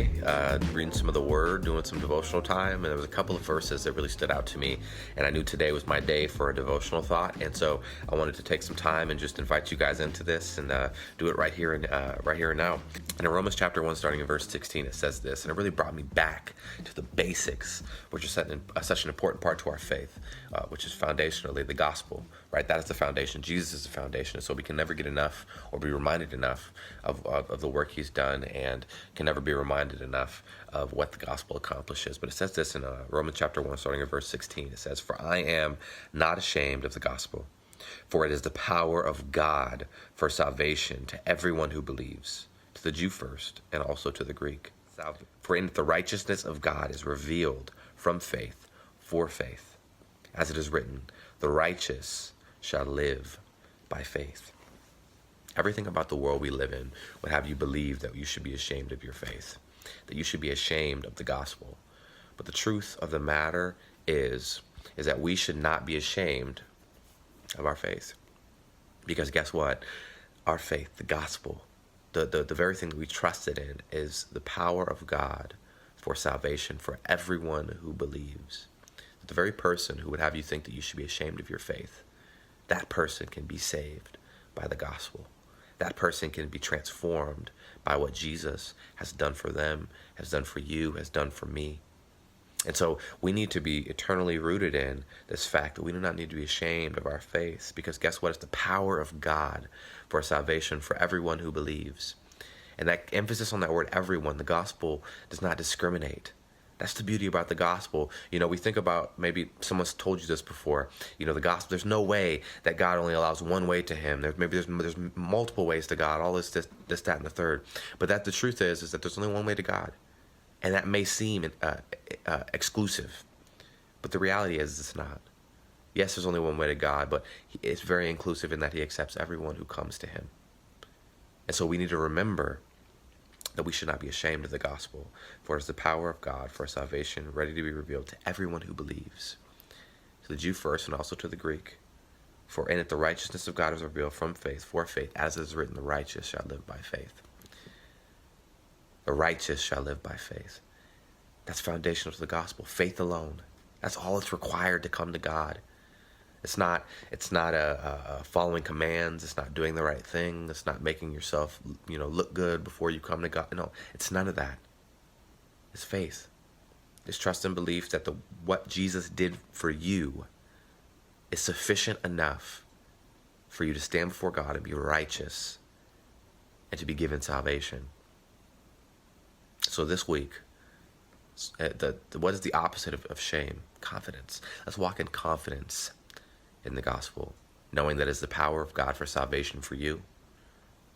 today, reading some of the Word, doing some devotional time, and there was a couple of verses that really stood out to me, and I knew today was my day for a devotional thought, and so I wanted to take some time and just invite you guys into this and do it right here and now. And in Romans chapter 1, starting in verse 16, it says this, and it really brought me back to the basics, which are such an important part to our faith, which is foundationally the gospel, right? That is the foundation. Jesus is the foundation, so we can never get enough or be reminded enough of the work he's done, and can never be reminded enough of what the gospel accomplishes. But it says this in Romans chapter 1, starting in verse 16. It says, "For I am not ashamed of the gospel, for it is the power of God for salvation to everyone who believes, to the Jew first, and also to the Greek. For in it the righteousness of God is revealed from faith for faith. As it is written, the righteous shall live by faith." Everything about the world we live in would have you believe that you should be ashamed of your faith, that you should be ashamed of the gospel. But the truth of the matter is that we should not be ashamed of our faith. Because guess what? Our faith, the gospel, the very thing that we trusted in, is the power of God for salvation for everyone who believes. The very person who would have you think that you should be ashamed of your faith, that person can be saved by the gospel. That person can be transformed by what Jesus has done for them, has done for you, has done for me. And so we need to be eternally rooted in this fact that we do not need to be ashamed of our faith, because guess what? It's the power of God for salvation for everyone who believes. And that emphasis on that word everyone, the gospel does not discriminate. That's the beauty about the gospel. You know, we think about, maybe someone's told you this before, the gospel, there's no way that God only allows one way to him. There's multiple ways to God, all this, that, and the third. But that the truth is that there's only one way to God. And that may seem exclusive, but the reality is it's not. Yes, there's only one way to God, but it's very inclusive in that he accepts everyone who comes to him. And so we need to remember that we should not be ashamed of the gospel, for it is the power of God for salvation ready to be revealed to everyone who believes, to the Jew first and also to the Greek. For in it the righteousness of God is revealed from faith for faith, as it is written, the righteous shall live by faith. The righteous shall live by faith. That's foundational to the gospel. Faith alone. That's all that's required to come to God. It's not following commands. It's not doing the right thing. It's not making yourself, look good before you come to God. No, it's none of that. It's faith. It's trust and belief that what Jesus did for you is sufficient enough for you to stand before God and be righteous and to be given salvation. So this week, what is the opposite of shame? Confidence. Let's walk in confidence in the gospel, knowing that it's the power of God for salvation for you.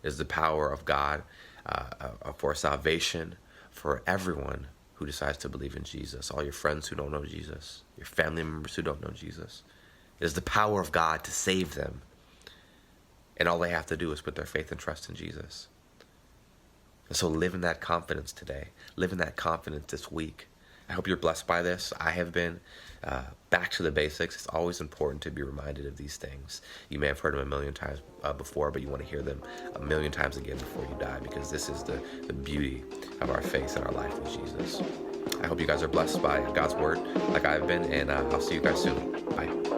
It's the power of God for salvation for everyone who decides to believe in Jesus. All your friends who don't know Jesus, your family members who don't know Jesus. It is the power of God to save them. And all they have to do is put their faith and trust in Jesus. And so live in that confidence today. Live in that confidence this week. I hope you're blessed by this. I have been. Back to the basics. It's always important to be reminded of these things. You may have heard them a million times before, but you want to hear them a million times again before you die, because this is the beauty of our faith and our life with Jesus. I hope you guys are blessed by God's word like I've been, and I'll see you guys soon. Bye.